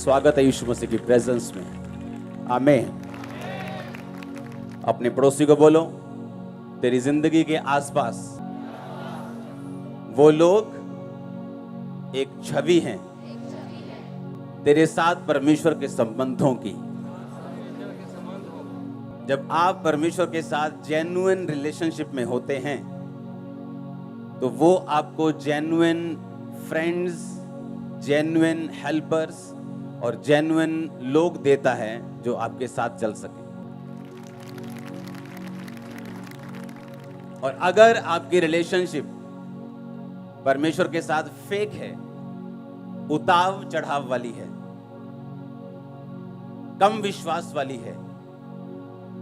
स्वागत है यीशु मसीह की प्रेजेंस में। आमीन। अपने पड़ोसी को बोलो, तेरी जिंदगी के आसपास वो लोग एक छवि हैं तेरे साथ परमेश्वर के संबंधों की। जब आप परमेश्वर के साथ जेन्युइन रिलेशनशिप में होते हैं तो वो आपको जेन्युइन फ्रेंड्स, जेन्युइन हेल्पर्स और जेन्युइन लोग देता है जो आपके साथ चल सके। और अगर आपकी रिलेशनशिप परमेश्वर के साथ फेक है, उताव चढ़ाव वाली है, कम विश्वास वाली है,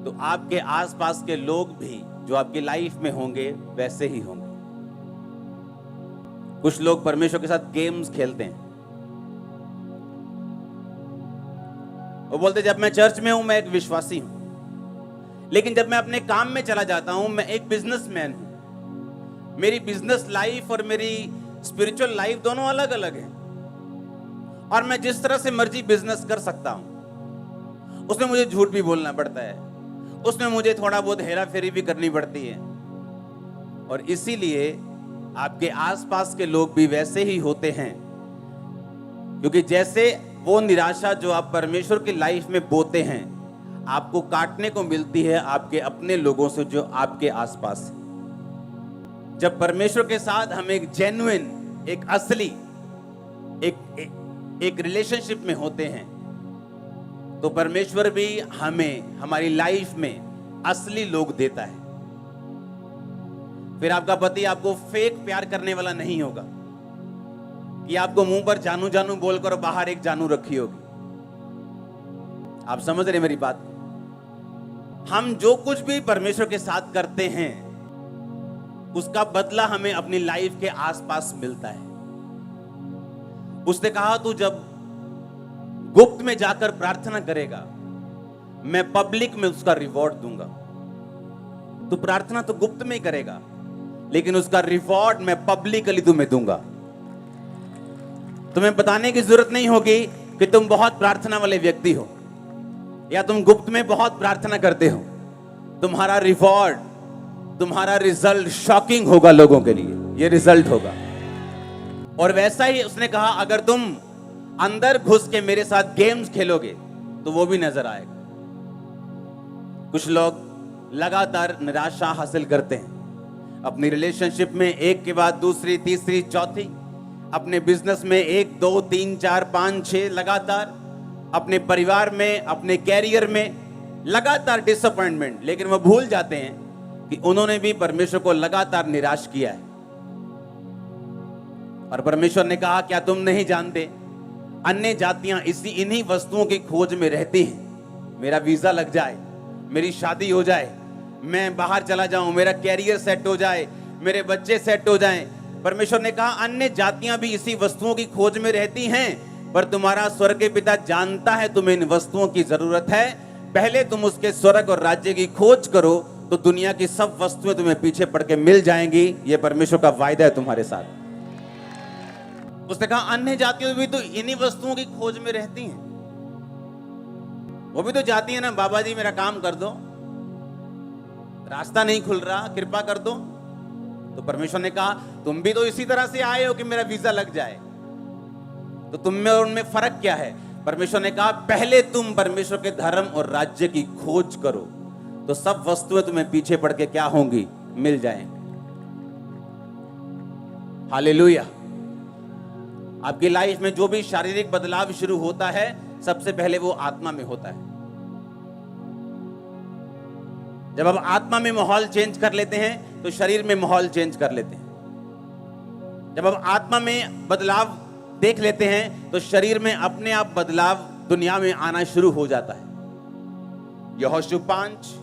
तो आपके आसपास के लोग भी जो आपकी लाइफ में होंगे वैसे ही होंगे। कुछ लोग परमेश्वर के साथ गेम्स खेलते हैं। वो बोलते जब मैं चर्च में हूं मैं एक विश्वासी हूं, लेकिन जब मैं अपने काम में चला जाता हूं मैं एक बिजनेसमैन हूं। मेरी बिजनेस लाइफ और मेरी स्पिरिचुअल लाइफ दोनों अलग अलग है, और मैं जिस तरह से मर्जी बिजनेस कर सकता हूं उसमें मुझे झूठ भी बोलना पड़ता है, उसमें मुझे थोड़ा बहुत हेरा फेरी भी करनी पड़ती है। और इसीलिए आपके आसपास के लोग भी वैसे ही होते हैं, क्योंकि जैसे वो निराशा जो आप परमेश्वर की लाइफ में बोते हैं आपको काटने को मिलती है आपके अपने लोगों से जो आपके आसपास है। जब परमेश्वर के साथ हम एक जेन्युइन, एक असली, एक रिलेशनशिप में होते हैं तो परमेश्वर भी हमें हमारी लाइफ में असली लोग देता है। फिर आपका पति आपको फेक प्यार करने वाला नहीं होगा कि आपको मुंह पर जानू जानू बोलकर बाहर एक जानू रखी होगी। आप समझ रहे मेरी बात? हम जो कुछ भी परमेश्वर के साथ करते हैं उसका बदला हमें अपनी लाइफ के आसपास मिलता है। उसने कहा तू जब गुप्त में जाकर प्रार्थना करेगा मैं पब्लिक में उसका रिवॉर्ड दूंगा। तू प्रार्थना तो गुप्त में ही करेगा लेकिन उसका रिवॉर्ड मैं पब्लिकली तुम्हें दूंगा। तुम्हें बताने की जरूरत नहीं होगी कि तुम बहुत प्रार्थना वाले व्यक्ति हो या तुम गुप्त में बहुत प्रार्थना करते हो। तुम्हारा रिवॉर्ड, तुम्हारा रिजल्ट शॉकिंग होगा लोगों के लिए, ये रिजल्ट होगा। और वैसा ही उसने कहा अगर तुम अंदर घुस के मेरे साथ गेम्स खेलोगे तो वो भी नजर आएगा। कुछ लोग लगातार निराशा हासिल करते हैं अपनी रिलेशनशिप में, एक के बाद दूसरी, तीसरी, चौथी, अपने बिजनेस में 1, 2, 3, 4, 5, 6 लगातार, अपने परिवार में, अपने कैरियर में लगातार डिसअपॉइंटमेंट। लेकिन वो भूल जाते हैं कि उन्होंने भी परमेश्वर को लगातार निराश किया है। और परमेश्वर ने कहा क्या तुम नहीं जानते अन्य जातियां इन्हीं वस्तुओं की खोज में रहती हैं। मेरा वीजा लग जाए, मेरी शादी हो जाए, मैं बाहर चला जाऊं, मेरा कैरियर सेट हो जाए, मेरे बच्चे सेट हो जाएं। परमेश्वर ने कहा अन्य जातियां भी इसी वस्तुओं की खोज में रहती हैं, पर तुम्हारा स्वर्ग के पिता जानता है तुम्हें इन वस्तुओं की जरूरत है। पहले तुम उसके स्वर्ग और राज्य की खोज करो तो दुनिया की सब वस्तुएं तुम्हें पीछे पड़ के मिल जाएंगी। यह परमेश्वर का वायदा है तुम्हारे साथ। उसने कहा अन्य जातियां भी तो इन्हीं वस्तुओं की खोज में रहती हैं। वो भी तो जाती है ना, बाबा जी मेरा काम कर दो, रास्ता नहीं खुल रहा, कृपा कर दो। तो परमेश्वर ने कहा तुम भी तो इसी तरह से आए हो कि मेरा वीजा लग जाए, तो तुम में और उनमें फर्क क्या है? परमेश्वर ने कहा पहले तुम परमेश्वर के धर्म और राज्य की खोज करो तो सब वस्तुएं तुम्हें पीछे पड़ के क्या होंगी? मिल जाएंगी। हालेलुया। आपकी लाइफ में जो भी शारीरिक बदलाव शुरू होता है सबसे पहले वो आत्मा में होता है। जब आप आत्मा में माहौल चेंज कर लेते हैं तो शरीर में माहौल चेंज कर लेते हैं। जब आप आत्मा में बदलाव देख लेते हैं तो शरीर में अपने आप बदलाव दुनिया में आना शुरू हो जाता है। यहोशू 5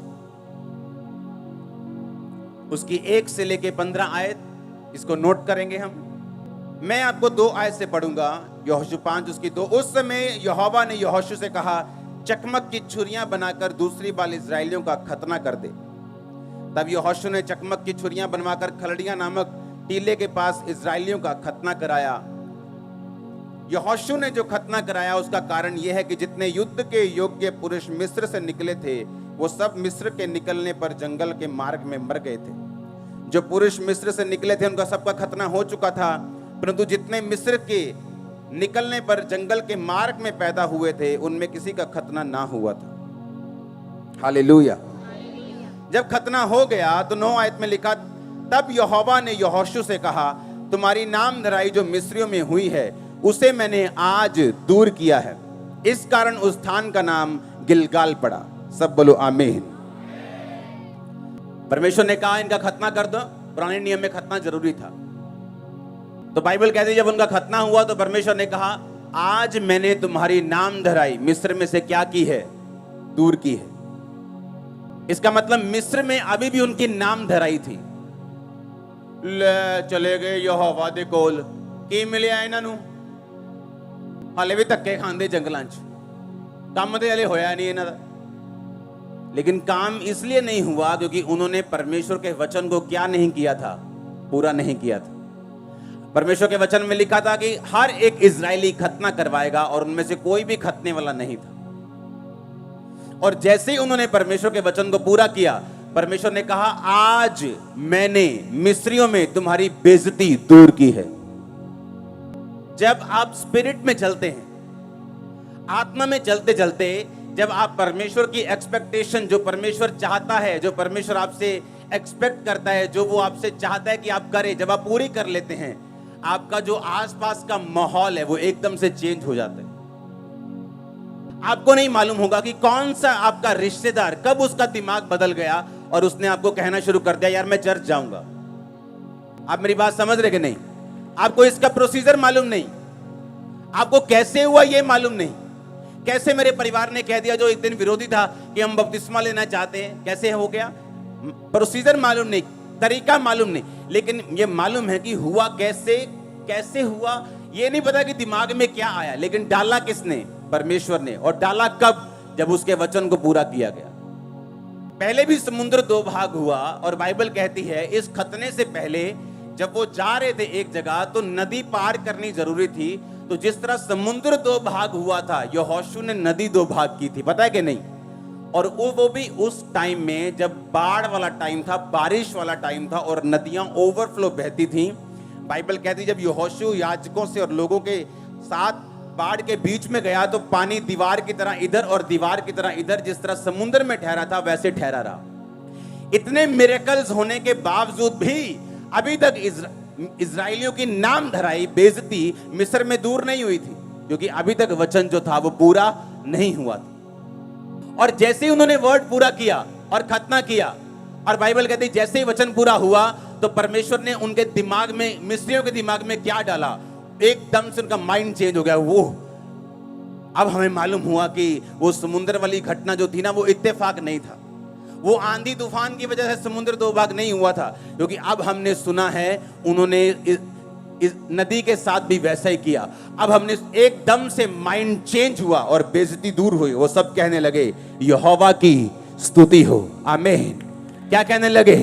उसकी 1 से लेके 15 आयत, इसको नोट करेंगे हम। मैं आपको 2 आयत से पढ़ूंगा। यहोशू 5 उसकी 2। उस समय यहोवा ने यहोशू से कहा चकमक की छुरियां बनाकर दूसरी बार इजराइलियों का खतना कर दे। तब यहोशू ने चकमक की छुरियां बनवाकर खलड़िया नामक टीले के पास इजराइलियों का खतना कराया। यहोशू ने जो खतना कराया उसका कारण यह है कि जितने युद्ध के योग्य पुरुष मिस्र से निकले थे वो सब मिस्र के निकलने पर जंगल के मार्ग में मर गए थे। जो पुरुष मिस्र से निकले थे उनका सबका खतना हो चुका था, परंतु जितने मिस्र के निकलने पर जंगल के मार्ग में पैदा हुए थे उनमें किसी का खतना ना हुआ था। हालेलुया। जब खतना हो गया तो 9 आयत में लिखा, तब यहोवा ने यहोशू से कहा, तुम्हारी नाम धराई जो मिस्रियों में हुई है उसे मैंने आज दूर किया है। इस कारण उस स्थान का नाम गिलगाल पड़ा। सब बोलो आमीन। परमेश्वर ने कहा इनका खतना कर दो। पुराने नियम में खतना जरूरी था, तो बाइबल कहती है जब उनका खतना हुआ तो परमेश्वर ने कहा, आज मैंने तुम्हारी नाम धराई मिस्र में से क्या की है? दूर की है। इसका मतलब मिस्र में अभी भी उनकी नाम धराई थी। ले चले गए यहोवा दे कोल, की मिलिया इन्हां हाले भी धक्के खांदे जंगलां च, काम ते हले होया नहीं इन्हां दा। लेकिन काम इसलिए नहीं हुआ क्योंकि उन्होंने परमेश्वर के वचन को क्या नहीं किया था? पूरा नहीं किया था। परमेश्वर के वचन में लिखा था कि हर एक इजरायली खतना करवाएगा और उनमें से कोई भी खतने वाला नहीं था। और जैसे ही उन्होंने परमेश्वर के वचन को पूरा किया, परमेश्वर ने कहा, आज मैंने मिस्रियों में तुम्हारी बेइज्जती दूर की है। जब आप स्पिरिट में चलते हैं, आत्मा में चलते चलते, जब आप परमेश्वर की एक्सपेक्टेशन, जो परमेश्वर चाहता है, जो परमेश्वर आपसे एक्सपेक्ट करता है, जो वो आपसे चाहता है कि आप करें, जब आप पूरी कर लेते हैं, आपका जो आसपास का माहौल है वो एकदम से चेंज हो जाता है। आपको नहीं मालूम होगा कि कौन सा आपका रिश्तेदार कब उसका दिमाग बदल गया और उसने आपको कहना शुरू कर दिया, यार मैं चर्च जाऊंगा। आप मेरी बात समझ रहे कि नहीं? आपको इसका प्रोसीजर मालूम नहीं, आपको कैसे हुआ ये मालूम नहीं, कैसे मेरे परिवार ने कह दिया जो एक दिन विरोधी था कि हम बपतिस्मा लेना चाहते हैं, कैसे हो गया? प्रोसीजर मालूम नहीं, तरीका मालूम नहीं, लेकिन ये मालूम है कि हुआ कैसे, कैसे हुआ ये नहीं पता कि दिमाग में क्या आया, लेकिन डाला किसने? परमेश्वर ने। और डाला कब? जब उसके वचन को पूरा किया गया। पहले भी समुद्र 2 भाग हुआ और बाइबल कहती है इस खतने से पहले जब वो जा रहे थे एक जगह तो नदी पार करनी जरूरी थी। तो जिस तरह समुद्र 2 भाग हुआ था, यहोशू ने नदी 2 भाग की थी, पता है कि नहीं? और वो भी उस टाइम में जब बाढ़ वाला टाइम था, बारिश वाला टाइम था और नदियां ओवरफ्लो बहती थी। बाइबल कहती जब यहोशू याजकों से और लोगों के साथ बाढ़ के बीच में गया तो पानी दीवार की तरह इधर और दीवार की तरह इधर, जिस तरह समुद्र में ठहरा था वैसे ठहरा रहा। इतने मिरेकल्स होने के बावजूद भी अभी तक इजराइलियों की नाम धराई बेइज्जती मिस्र में दूर नहीं हुई थी, क्योंकि अभी तक वचन जो था वो पूरा नहीं हुआ था। और जैसे ही उन्होंने वर्ड पूरा किया और खतना किया, और बाइबल कहती है जैसे ही वचन पूरा हुआ तो परमेश्वर ने उनके दिमाग में, मिस्रियों के दिमाग में क्या डाला? एकदम से उनका माइंड चेंज हो गया। वो अब हमें मालूम हुआ कि वो समुद्र वाली घटना जो थी ना, वो इत्तेफाक नहीं था, वो आंधी तूफान की वजह से समुद्र 2 भाग नहीं हुआ था, क्योंकि अब हमने सुना है उन्होंने इस नदी के साथ भी वैसा ही किया। अब हमने एकदम से माइंड चेंज हुआ और बेइज्जती दूर हुई। वो सब कहने लगे यहोवा की स्तुति हो। आमीन। क्या कहने लगे?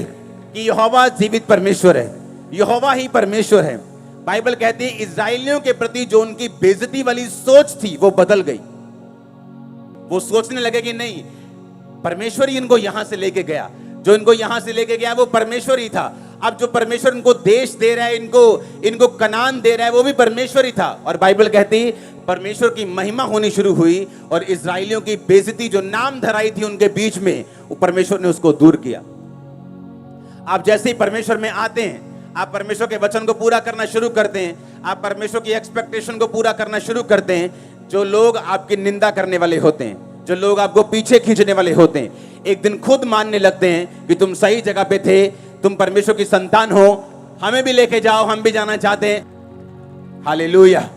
कि यहोवा जीवित परमेश्वर है, यहोवा ही परमेश्वर है। बाइबल कहती है इजराइलियों के प्रति जो उनकी बेइज्जती वाली सोच थी वो बदल गई। वो सोचने लगे कि नहीं, परमेश्वर ही इनको यहां से लेके गया, जो इनको यहां से लेके गया वो परमेश्वर ही था। अब जो परमेश्वर इनको देश दे रहा है, इनको कनान दे रहा है, वो भी परमेश्वर ही था। और बाइबल कहती परमेश्वर की महिमा होनी शुरू हुई और इजराइलियों की बेइज्जती जो नाम धराई थी उनके बीच में, वो परमेश्वर ने उसको दूर किया। आप जैसे ही परमेश्वर में आते हैं, आप परमेश्वर के वचन को पूरा करना शुरू करते हैं, आप परमेश्वर की एक्सपेक्टेशन को पूरा करना शुरू करते हैं, जो लोग आपकी निंदा करने वाले होते हैं, जो लोग आपको पीछे खींचने वाले होते हैं, एक दिन खुद मानने लगते हैं कि तुम सही जगह पे थे, तुम परमेश्वर की संतान हो, हमें भी लेके जाओ, हम भी जाना चाहते हैं। Hallelujah,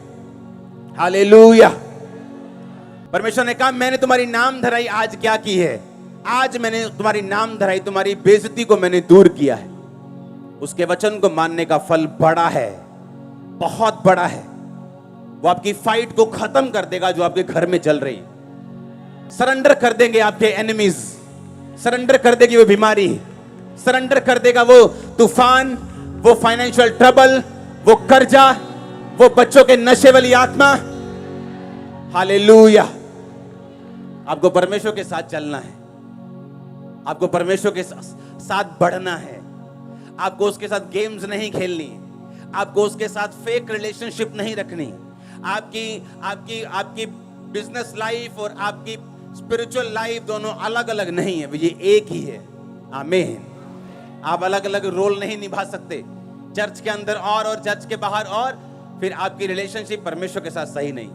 hallelujah. परमेश्वर ने कहा मैंने तुम्हारी नाम धराई आज क्या की है? आज मैंने तुम्हारी नाम धराई, तुम्हारी बेइज्जती को मैंने दूर किया है। उसके वचन को मानने का फल बड़ा है, बहुत बड़ा है। वो आपकी फाइट को खत्म कर देगा जो आपके घर में चल रही है। सरेंडर कर देंगे आपके एनिमीज, सरेंडर कर देगी वो बीमारी, सरेंडर कर देगा वो तूफान, वो फाइनेंशियल ट्रबल, वो कर्जा, वो बच्चों के नशे वाली आत्मा, हालेलुया। आपको परमेश्वर के साथ चलना है, आपको परमेश्वर के साथ बढ़ना है, आपको उसके साथ गेम्स नहीं खेलनी, आपको उसके साथ फेक रिलेशनशिप नहीं रखनी। आपकी आपकी आपकी बिजनेस लाइफ और आपकी स्पिरिचुअल लाइफ दोनों अलग अलग नहीं है, ये एक ही है। आमीन। आप अलग अलग रोल नहीं निभा सकते, चर्च के अंदर और चर्च के बाहर और, फिर आपकी रिलेशनशिप परमेश्वर के साथ सही नहीं।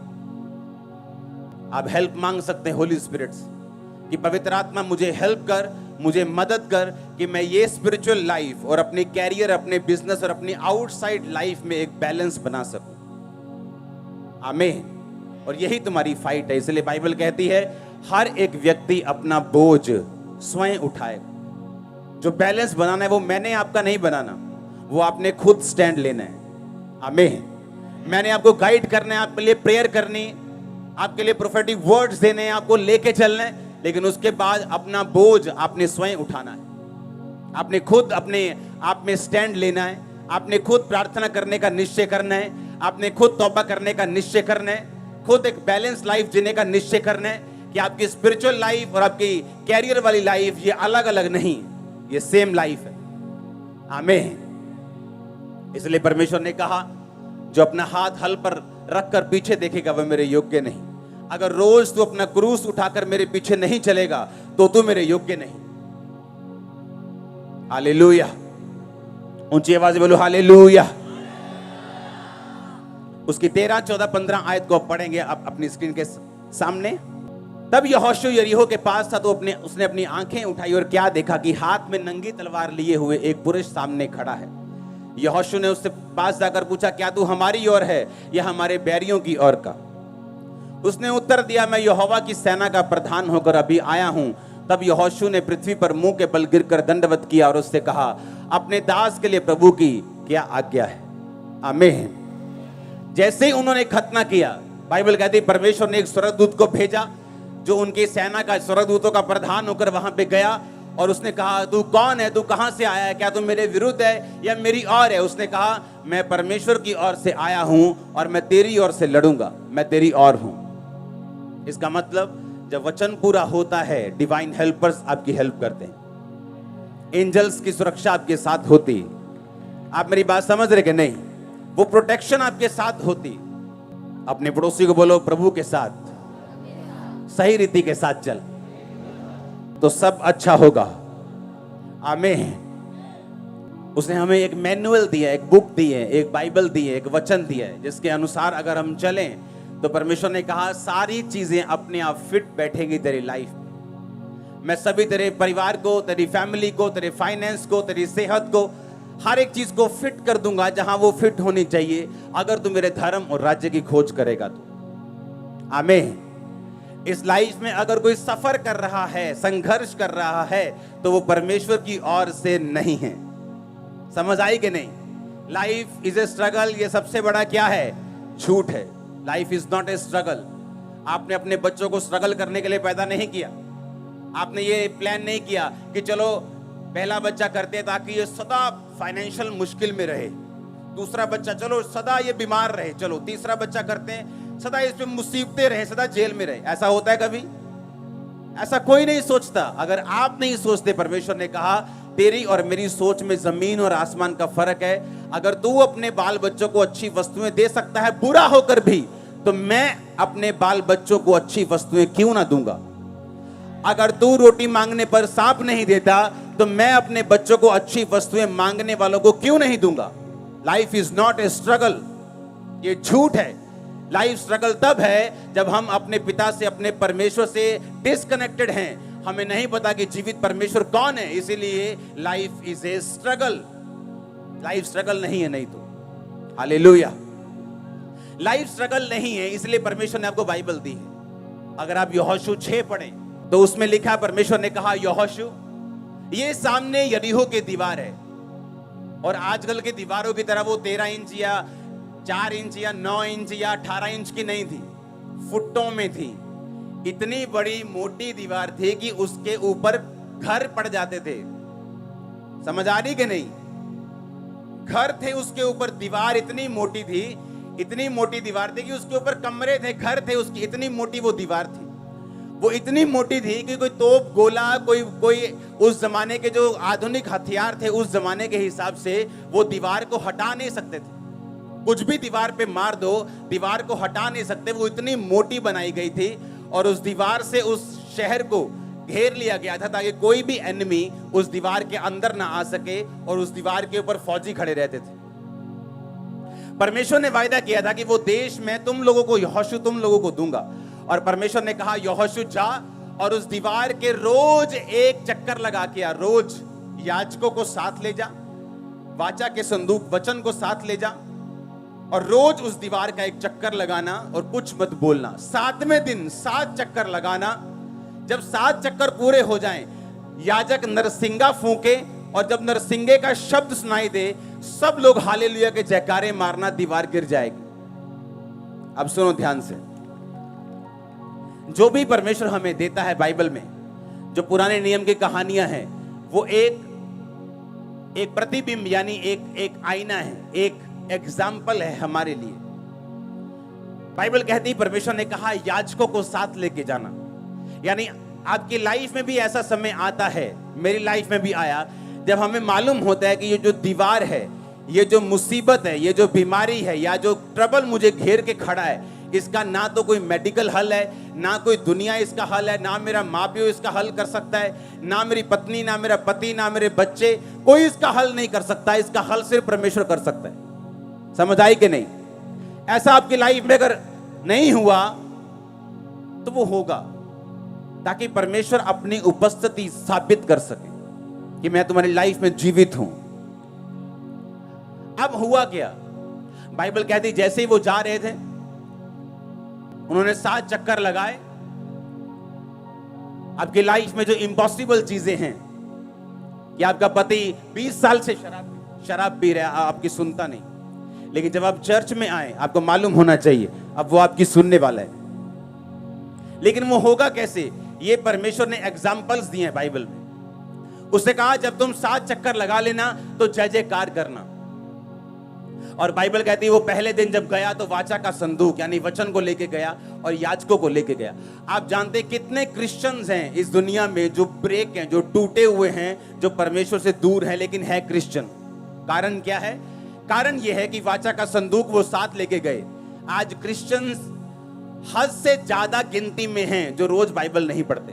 आप हेल्प मांग सकते हैं होली स्पिरिट से कि पवित्र आत्मा मुझे हेल्प कर, मुझे मदद कर कि मैं ये स्पिरिचुअल लाइफ और अपने कैरियर, अपने बिजनेस और अपनी आउटसाइड लाइफ में एक बैलेंस बना सकूं। आमीन। और यही तुम्हारी फाइट है। इसलिए बाइबल कहती है हर एक व्यक्ति अपना बोझ स्वयं उठाए। जो बैलेंस बनाना है वो मैंने आपका नहीं बनाना, वो आपने खुद स्टैंड लेना है। आमीन। मैंने आपको गाइड करना है, आपके लिए प्रेयर करनी, आपके लिए प्रोफेटिक वर्ड्स देने हैं, आपको लेके चलना है, लेकिन उसके बाद अपना बोझ आपने स्वयं उठाना है। आपने खुद अपने आप में स्टैंड लेना है, आपने खुद प्रार्थना करने का निश्चय करना है, आपने खुद तौबा करने का निश्चय करना है, खुद एक बैलेंस लाइफ जीने का निश्चय करना है कि आपकी स्पिरिचुअल लाइफ और आपकी कैरियर वाली लाइफ ये अलग अलग नहीं, ये सेम लाइफ है। आमीन। इसलिए परमेश्वर ने कहा जो अपना हाथ हल पर रखकर पीछे देखेगा वह मेरे योग्य नहीं। अगर रोज तू अपना क्रूस उठाकर मेरे पीछे नहीं चलेगा तो तू मेरे योग्य नहीं। हालेलुया। ऊंची आवाज में बोलो हालेलुया। उसकी 13, 14, 15 आयत को पढ़ेंगे आप अपनी स्क्रीन के सामने। तब यहोशू यरीहो के पास था तो उसने अपनी आंखें उठाई और क्या देखा कि हाथ में नंगी तलवार लिए हुए एक पुरुष सामने खड़ा है। यहोशू ने उससे पास जाकर पूछा क्या तू हमारी ओर है या हमारे बैरियों की ओर का? उसने उत्तर दिया मैं यहोवा की सेना का प्रधान होकर अभी आया हूं। तब यहोशू ने पृथ्वी पर मुंह के बल गिरकर दंडवत किया और उससे कहा अपने दास के लिए प्रभु की क्या आज्ञा है? आमीन। जैसे ही उन्होंने खतना किया, बाइबल कहती परमेश्वर ने एक स्वर्गदूत को भेजा जो उनकी सेना का स्वर्गदूतों का प्रधान होकर वहां पे गया और उसने कहा तू कौन है, तू कहां से आया है, क्या तू मेरे विरुद्ध है या मेरी ओर है? उसने कहा मैं परमेश्वर की ओर से आया हूं और मैं तेरी ओर से लड़ूंगा, मैं तेरी ओर हूं। इसका मतलब जब वचन पूरा होता है डिवाइन हेल्पर्स आपकी हेल्प करते हैं, एंजल्स की सुरक्षा आपके साथ होती। आप मेरी बात समझ रहे कि नहीं? वो प्रोटेक्शन आपके साथ होती। अपने पड़ोसी को बोलो प्रभु के साथ सही रीति के साथ चल तो सब अच्छा होगा। आमीन। उसने हमें एक मैनुअल दिया, एक बुक दी है, एक बाइबल दी है, एक वचन दिया है जिसके अनुसार अगर हम चलें तो परमेश्वर ने कहा सारी चीजें अपने आप फिट बैठेंगी तेरी लाइफ में। मैं सभी तेरे परिवार को, तेरी फैमिली को, तेरे फाइनेंस को, तेरी सेहत को, हर एक चीज को फिट कर दूंगा जहां वो फिट होनी चाहिए अगर तू मेरे धर्म और राज्य की खोज करेगा तो। आमीन। इस लाइफ में अगर कोई सफर कर रहा है, संघर्ष कर रहा है तो वो परमेश्वर की ओर से नहीं है। समझ आई कि नहीं? लाइफ इज ए स्ट्रगल, ये सबसे बड़ा क्या है? झूठ है। Life is not a struggle. आपने अपने बच्चों को स्ट्रगल करने के लिए पैदा नहीं किया। आपने ये प्लान नहीं किया कि चलो पहला बच्चा करते ताकि ये सदा फाइनेंशियल मुश्किल में रहे, दूसरा बच्चा चलो सदा ये बीमार रहे, चलो तीसरा बच्चा करते हैं सदा इसमें मुसीबतें रहे, सदा जेल में रहे। ऐसा होता है कभी? ऐसा कोई नहीं सोचता। अगर आप नहीं सोचते, परमेश्वर ने कहा तेरी और मेरी सोच में जमीन और आसमान का फर्क है। अगर तू अपने बाल बच्चों को अच्छी वस्तुएं दे सकता है बुरा होकर भी, तो मैं अपने बाल बच्चों को अच्छी वस्तुएं क्यों ना दूंगा? अगर तू रोटी मांगने पर सांप नहीं देता तो मैं अपने बच्चों को अच्छी वस्तुएं मांगने वालों को क्यों नहीं दूंगा? Life is not a struggle, ये झूठ है। लाइफ स्ट्रगल तब है जब हम अपने पिता से, अपने परमेश्वर से डिस्कनेक्टेड हैं, हमें नहीं पता कि जीवित परमेश्वर कौन है, इसीलिए life is a struggle. Life struggle नहीं है, नहीं तो हालेलुया। लाइफ स्ट्रगल नहीं है, इसलिए परमेश्वर ने आपको बाइबल दी है। अगर आप यहोशू 6 पढ़ें तो उसमें लिखा, परमेश्वर ने कहा यहोशू ये सामने यरीहो की दीवार है, और आजकल की दीवारों की तरह वो 13 इंच या 4 इंच या 9 इंच या 18 इंच की नहीं थी, फुटों में थी। इतनी बड़ी मोटी दीवार थी कि उसके ऊपर घर पड़ जाते थे। समझ आ रही कि नहीं? घर थे उसके ऊपर, दीवार इतनी मोटी थी, इतनी मोटी दीवार थी कि उसके ऊपर कमरे थे, घर थे उसकी, इतनी मोटी वो दीवार थी। वो इतनी मोटी थी कि कोई तोप, गोला, कोई उस जमाने के जो आधुनिक हथियार थे उस जमाने के हिसाब से वो दीवार को हटा नहीं सकते थे। कुछ भी दीवार पे मार दो, दीवार को हटा नहीं सकते। वो इतनी मोटी बनाई गई थी और उस दीवार से उस शहर को घेर लिया गया था ताकि कोई भी एनिमी उस दीवार के अंदर ना आ सके, और उस दीवार के ऊपर फौजी खड़े रहते थे। परमेश्वर ने वायदा किया था कि वो देश मैं तुम लोगों को, यहोशू तुम लोगों को दूंगा। और परमेश्वर ने कहा यहोशू जा और उस दीवार के रोज एक चक्कर लगा के आ, रोज याजकों को साथ ले जा, वाचा के संदूक वचन को साथ ले जा, और रोज उस दीवार का एक चक्कर लगाना और कुछ मत बोलना। 7वें दिन 7 चक्कर लगाना। जब 7 चक्कर पूरे हो जाएं, याजक नरसिंगा फूंके, और जब नरसिंगे का शब्द सुनाई दे, सब लोग हालेलुया के जयकारे मारना, दीवार गिर जाएगी। अब सुनो ध्यान से, जो भी परमेश्वर हमें देता है बाइबल में, जो पुराने नियम की कहानियां हैं, वो एक प्रतिबिंब यानी एक आईना है, एक एग्जाम्पल है हमारे लिए। बाइबल कहती, परमेश्वर ने कहा याजकों को साथ लेके जाना। यानी आपकी लाइफ में भी ऐसा समय आता है, मेरी लाइफ में भी आया, जब हमें मालूम होता है कि ये जो दीवार है, ये जो मुसीबत है, ये जो बीमारी है, या जो ट्रबल मुझे घेर के खड़ा है, इसका ना तो कोई मेडिकल हल है, ना कोई दुनिया इसका हल है, ना मेरा माँ प्यो इसका हल कर सकता है, ना मेरी पत्नी, ना मेरा पति, ना मेरे बच्चे, कोई इसका हल नहीं कर सकता। इसका हल सिर्फ परमेश्वर कर सकता है। समझ आई कि नहीं? ऐसा आपकी लाइफ में अगर नहीं हुआ तो वो होगा, ताकि परमेश्वर अपनी उपस्थिति साबित कर सके कि मैं तुम्हारी लाइफ में जीवित हूं। अब हुआ क्या? बाइबल कहती जैसे ही वो जा रहे थे, उन्होंने 7 चक्कर लगाए। आपकी लाइफ में जो इम्पॉसिबल चीजें हैं, कि आपका पति 20 साल से शराब पी रहा है, आपकी सुनता नहीं, लेकिन जब आप चर्च में आए, आपको मालूम होना चाहिए अब वो आपकी सुनने वाला है। लेकिन वो होगा कैसे? ये परमेश्वर ने एग्जाम्पल्स दिए हैं बाइबल में। उसने कहा जब तुम 7 चक्कर लगा लेना तो जय जयकार करना। और बाइबल कहती है वो पहले दिन जब गया तो वाचा का संदूक यानी वचन को लेके गया और याजकों को लेके गया। आप जानते कितने क्रिश्चियंस हैं इस दुनिया में जो ब्रेक हैं, जो टूटे हुए हैं, जो परमेश्वर से दूर हैं, लेकिन है क्रिश्चियन। कारण क्या है? कारण यह है कि वाचा का संदूक वो साथ लेके गए। आज क्रिश्चियंस हद से ज्यादा गिनती में हैं जो रोज बाइबल नहीं पढ़ते।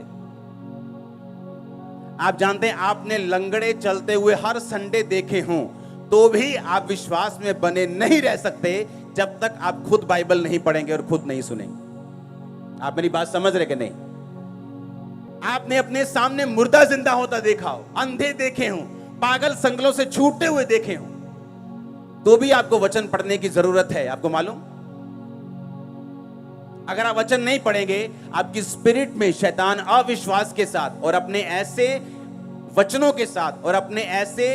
आप जानते हैं, आपने लंगड़े चलते हुए हर संडे देखे हों तो भी आप विश्वास में बने नहीं रह सकते जब तक आप खुद बाइबल नहीं पढ़ेंगे और खुद नहीं सुनेंगे। आप मेरी बात समझ रहे कि नहीं? आपने अपने सामने मुर्दा जिंदा होता देखा हो, अंधे देखे हों, पागल संगलों से छूटते हुए देखे हों, तो भी आपको वचन पढ़ने की जरूरत है। आपको मालूम, अगर आप वचन नहीं पढ़ेंगे, आपकी स्पिरिट में शैतान अविश्वास के साथ और अपने ऐसे वचनों के साथ और अपने ऐसे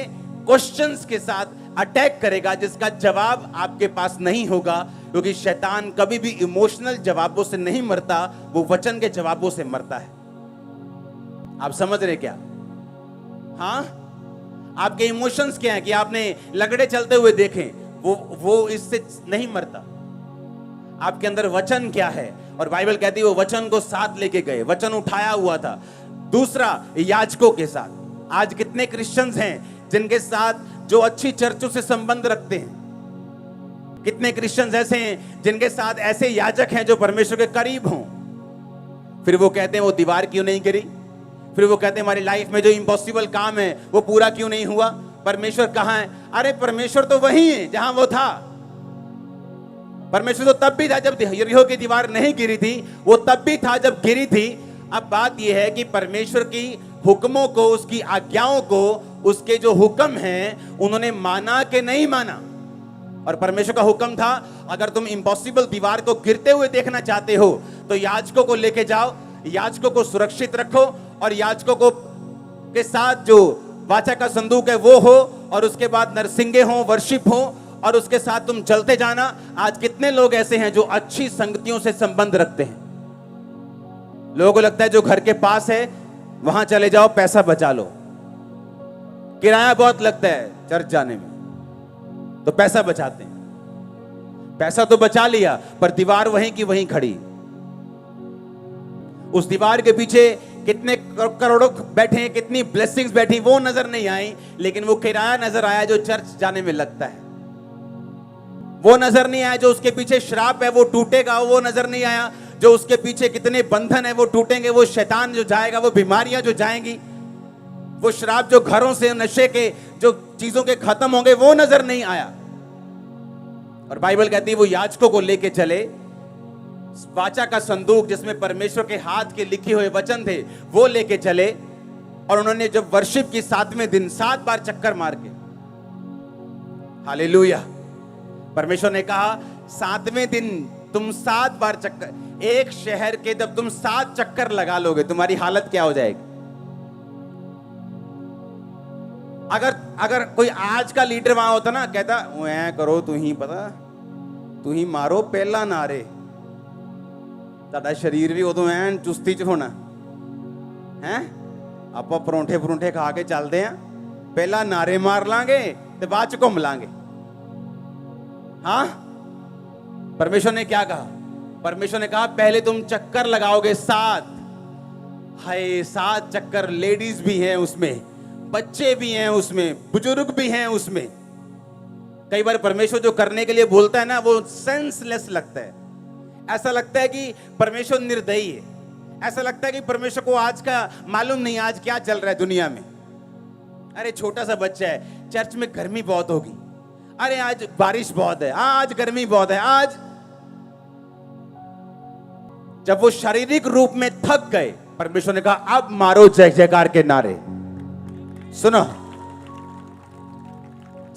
क्वेश्चंस के साथ अटैक करेगा जिसका जवाब आपके पास नहीं होगा, क्योंकि शैतान कभी भी इमोशनल जवाबों से नहीं मरता, वो वचन के जवाबों से मरता है। आप समझ रहे क्या? हाँ, आपके इमोशंस क्या है कि आपने लगड़े चलते हुए देखे, वो इससे नहीं मरता। आपके अंदर वचन क्या है? और बाइबल कहती है वो वचन को साथ लेके गए, वचन उठाया हुआ था। दूसरा, याजकों के साथ। आज कितने क्रिश्चियंस हैं जिनके साथ जो अच्छी चर्चों से संबंध रखते हैं? कितने क्रिश्चियंस ऐसे हैं जिनके साथ ऐसे याजक हैं जो परमेश्वर के करीब हों, फिर वो कहते हैं वो दीवार क्यों नहीं गिरी? फिर वो कहते हैं हमारी लाइफ में जो इम्पॉसिबल काम है वो पूरा क्यों नहीं हुआ? परमेश्वर कहाँ है? अरे परमेश्वर तो वही है जहां वो था। परमेश्वर तो तब भी था जब यरीहो की दीवार नहीं गिरी थी, वो तब भी था जब गिरी थी। अब बात यह है कि परमेश्वर की हुक्मों को, उसकी आज्ञाओं को, उसके जो हुक्म हैं उन्होंने माना कि नहीं माना। और परमेश्वर का हुक्म था अगर तुम इम्पॉसिबल दीवार को गिरते हुए देखना चाहते हो तो याजकों को लेके जाओ, याजकों को सुरक्षित रखो, और याजकों को के साथ जो वाचा का संदूक है वो हो, और उसके बाद नरसिंगे हो, वर्शिप हो, और उसके साथ तुम चलते जाना। आज कितने लोग ऐसे हैं जो अच्छी संगतियों से संबंध रखते हैं? लोगों को लगता है जो घर के पास है वहां चले जाओ, पैसा बचा लो, किराया बहुत लगता है चर्च जाने में, तो पैसा बचाते हैं। पैसा तो बचा लिया, पर दीवार वहीं की वहीं खड़ी। उस दीवार के पीछे कितने करोड़ों बैठे हैं, कितनी ब्लेसिंग्स बैठी, वो नजर नहीं आई, लेकिन वो किराया नजर आया जो चर्च जाने में लगता है। वो नजर नहीं आया जो उसके पीछे श्राप है वो टूटेगा, वो नजर नहीं आया जो उसके पीछे कितने बंधन है वो टूटेंगे, वो शैतान जो जाएगा, वो बीमारियां जो जाएंगी, वो श्राप जो घरों से, नशे के जो चीजों के खत्म होंगे, वो नजर नहीं आया। और बाइबल कहती है वो याजकों को लेके चले, वाचा का संदूक जिसमें परमेश्वर के हाथ के लिखे हुए वचन थे वो लेके चले, और उन्होंने जब वर्शिप की 7वें दिन 7 बार चक्कर मार के, हालेलुया, परमेश्वर ने कहा 7वें दिन तुम 7 बार चक्कर, एक शहर के जब तुम 7 चक्कर लगा लोगे तुम्हारी हालत क्या हो जाएगी। अगर कोई आज का लीडर वहां होता ना, कहता ऐ करो तू ही पता, तू ही मारो पहला नारे, ਤੁਹਾਡਾ शरीर भी उदों ਐਨ चुस्ती च होना है। ਆਪਾਂ ਪਰੌਂਠੇ ਪਰੌਂਠੇ ਖਾ ਕੇ ਚੱਲਦੇ ਆਂ, ਪਹਿਲਾਂ ਨਾਰੇ ਮਾਰ ਲਾਂਗੇ ਤੇ ਬਾਅਦ ਚ ਘੁੰਮ ਲਾਂਗੇ। हाँ, परमेश्वर ने क्या कहा? परमेश्वर ने कहा पहले तुम चक्कर लगाओगे 7। हाय 7 चक्कर, लेडीज भी हैं उसमें, बच्चे भी हैं उसमें, बुजुर्ग भी हैं उसमें। कई बार परमेश्वर जो करने के लिए बोलता है ना वो सेंसलेस लगता है, ऐसा लगता है कि परमेश्वर निर्दयी है, ऐसा लगता है कि परमेश्वर को आज का मालूम नहीं आज क्या चल रहा है दुनिया में। अरे छोटा सा बच्चा है, चर्च में गर्मी बहुत होगी, अरे आज बारिश बहुत है, आज गर्मी बहुत है, आज। जब वो शारीरिक रूप में थक गए, परमेश्वर ने कहा अब मारो जय जयकार के नारे। सुनो,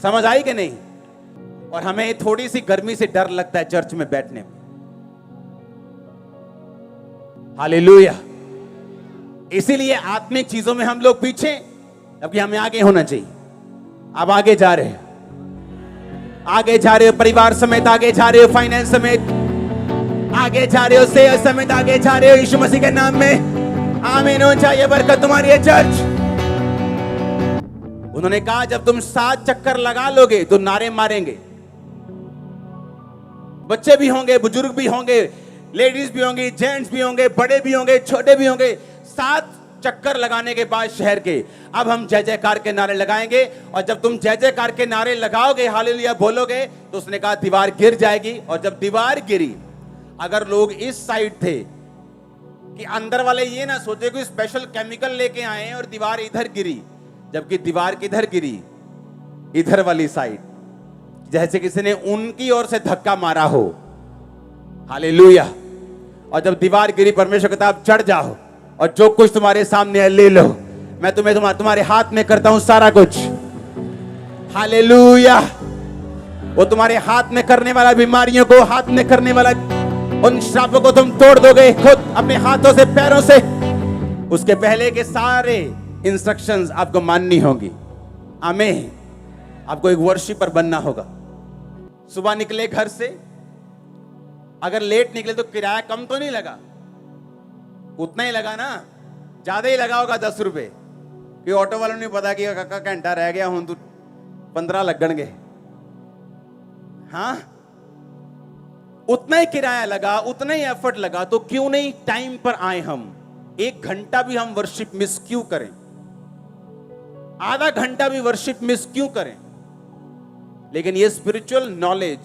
समझ आई कि नहीं? और हमें थोड़ी सी गर्मी से डर लगता है चर्च में बैठने में। हालेलुया। इसीलिए आत्मिक चीजों में हम लोग पीछे, जबकि हमें आगे होना चाहिए। अब आगे जा रहे हैं, आगे जा रहे हो, परिवार समेत आगे जा रहे हो, फाइनेंस समेत आगे जा रहे हो, सेहत समेत आगे जा रहे हो, यीशु मसीह के नाम में आमीन हो जाए। बरकत तुम्हारी है चर्च। उन्होंने कहा जब तुम 7 चक्कर लगा लोगे तो नारे मारेंगे, बच्चे भी होंगे, बुजुर्ग भी होंगे, लेडीज भी होंगी, जेंट्स भी होंगे, बड़े भी होंगे, छोटे भी होंगे। 7 चक्कर लगाने के बाद शहर के अब हम जय जयकार के नारे लगाएंगे, और जब तुम जय जयकार के नारे लगाओगे, हालेलुया बोलोगे, तो उसने कहा दीवार गिर जाएगी। और जब दीवार गिरी, अगर लोग इस साइड थे कि अंदर वाले ये ना सोचे कोई स्पेशल केमिकल लेके आए और दीवार इधर गिरी, जबकि दीवार किधर गिरी, इधर वाली साइड, जैसे किसी ने उनकी ओर से धक्का मारा हो। हालेलुया। और जब दीवार गिरी, परमेश्वर कहता आप चढ़ जाओ और जो कुछ तुम्हारे सामने है ले लो, मैं तुम्हें तुम्हारे हाथ में करता हूं सारा कुछ। हालेलुया। वो तुम्हारे हाथ में करने वाला, बीमारियों को हाथ में करने वाला, उन श्रापों को तुम तोड़ दोगे खुद अपने हाथों से, पैरों से। उसके पहले के सारे इंस्ट्रक्शंस आपको माननी होगी। आमीन। आपको एक वर्शिपर बनना होगा। सुबह निकले घर से, अगर लेट निकले तो किराया कम तो नहीं लगा, उतना ही लगा ना, ज्यादा ही लगा होगा 10 रुपए, कि ऑटो वालों ने पता कि काका घंटा रह गया हूं तो 15 लगणगे। हाँ, उतना ही किराया लगा, उतना ही एफर्ट लगा, तो क्यों नहीं टाइम पर आए हम? 1 घंटा भी हम वर्शिप मिस क्यों करें? आधा घंटा भी वर्शिप मिस क्यों करें? लेकिन ये स्पिरिचुअल नॉलेज,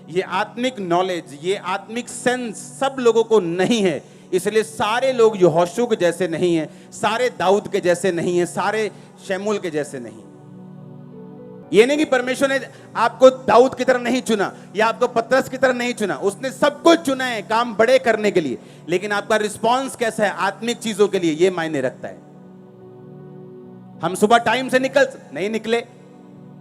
ये आत्मिक नॉलेज, ये आत्मिक सेंस सब लोगों को नहीं है। इसलिए सारे लोग यहोशू के जैसे नहीं हैं, सारे दाऊद के जैसे नहीं हैं, सारे शमूएल के जैसे नहीं। ये नहीं कि परमेश्वर ने आपको दाऊद की तरह नहीं चुना या आपको पतरस की तरह नहीं चुना, उसने सब कुछ चुना है काम बड़े करने के लिए, लेकिन आपका रिस्पॉन्स कैसा है आत्मिक चीजों के लिए, ये मायने रखता है। हम सुबह टाइम से नहीं निकले,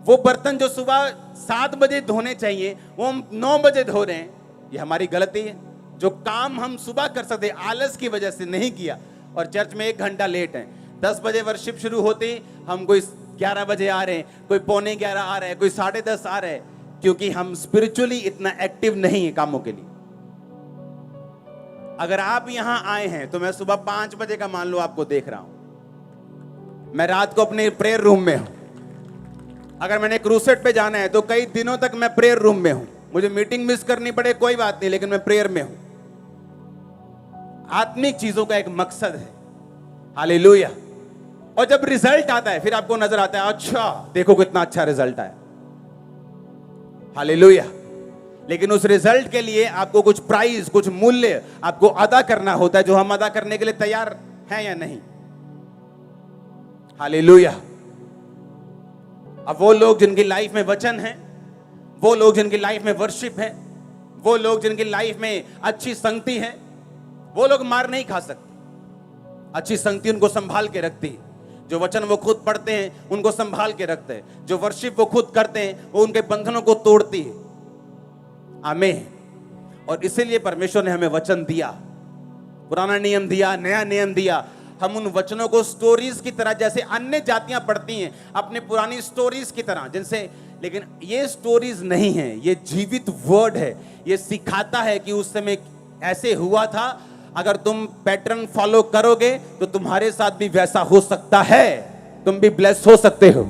वो बर्तन जो सुबह 7 बजे धोने चाहिए वो हम 9 बजे धो रहे हैं, ये हमारी गलती है। जो काम हम सुबह कर सकते आलस की वजह से नहीं किया, और चर्च में 1 घंटा लेट है। 10 बजे वर्शिप शुरू होती, हम कोई 11 बजे आ रहे हैं, कोई 11:45 आ रहे हैं, कोई 10:30 आ रहे हैं, क्योंकि हम स्पिरिचुअली इतना एक्टिव नहीं है कामों के लिए। अगर आप यहां आए हैं तो मैं सुबह 5 बजे का मान लो आपको देख रहा हूं, मैं रात को अपने प्रेयर रूम में हूं। अगर मैंने क्रूसेड पे जाना है तो कई दिनों तक मैं प्रेयर रूम में हूं। मुझे मीटिंग मिस करनी पड़े कोई बात नहीं, लेकिन मैं प्रेयर में हूं। आत्मिक चीजों का एक मकसद है। हालेलुया। और जब रिजल्ट आता है फिर आपको नजर आता है, अच्छा देखो कितना अच्छा रिजल्ट आया। हालेलुया। लेकिन उस रिजल्ट के लिए आपको कुछ प्राइस, कुछ मूल्य आपको अदा करना होता है, जो हम अदा करने के लिए तैयार हैं या नहीं। हालेलुया। अब वो लोग जिनकी लाइफ में वचन है, वो लोग जिनकी लाइफ में वर्शिप है, वो लोग जिनकी लाइफ में अच्छी संगति है, वो लोग मार नहीं खा सकते। अच्छी संगति उनको संभाल के रखती है। जो वचन वो खुद पढ़ते हैं उनको संभाल के रखते हैं। जो वर्शिप वो खुद करते हैं वो उनके बंधनों को तोड़ती है। आमीन। और इसीलिए परमेश्वर ने हमें वचन दिया, पुराना नियम दिया, नया नियम दिया। हम उन वचनों को स्टोरीज की तरह, जैसे अन्य जातियां पढ़ती हैं अपने पुरानी स्टोरीज की तरह, जिनसे, लेकिन ये स्टोरीज नहीं है, ये जीवित वर्ड है। ये सिखाता है कि उस समय ऐसे हुआ था, अगर तुम पैटर्न फॉलो करोगे तो तुम्हारे साथ भी वैसा हो सकता है, तुम भी ब्लेस हो सकते हो,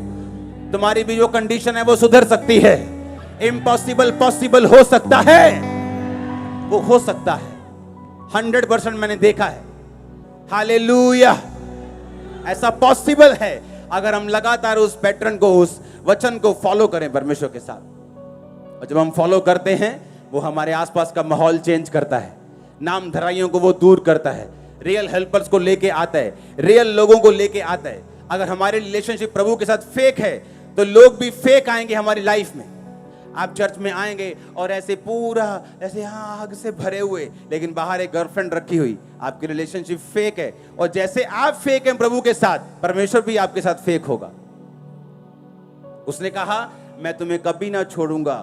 तुम्हारी भी जो कंडीशन है वो सुधर सकती है। इम्पॉसिबल पॉसिबल हो सकता है, वो हो सकता है। 100% मैंने देखा है। हालेलुया। ऐसा पॉसिबल है अगर हम लगातार उस पैटर्न को, उस वचन को फॉलो करें परमेश्वर के साथ। और जब हम फॉलो करते हैं वो हमारे आसपास का माहौल चेंज करता है, नाम धराइयों को वो दूर करता है, रियल हेल्पर्स को लेके आता है, रियल लोगों को लेके आता है। अगर हमारे रिलेशनशिप प्रभु के साथ फेक है तो लोग भी फेक आएंगे हमारी लाइफ में। आप चर्च में आएंगे और ऐसे पूरा ऐसे आग से भरे हुए, लेकिन बाहर एक गर्लफ्रेंड रखी हुई, आपकी रिलेशनशिप फेक है। और जैसे आप फेक हैं प्रभु के साथ, परमेश्वर भी आपके साथ फेक होगा। उसने कहा मैं तुम्हें कभी ना छोड़ूंगा,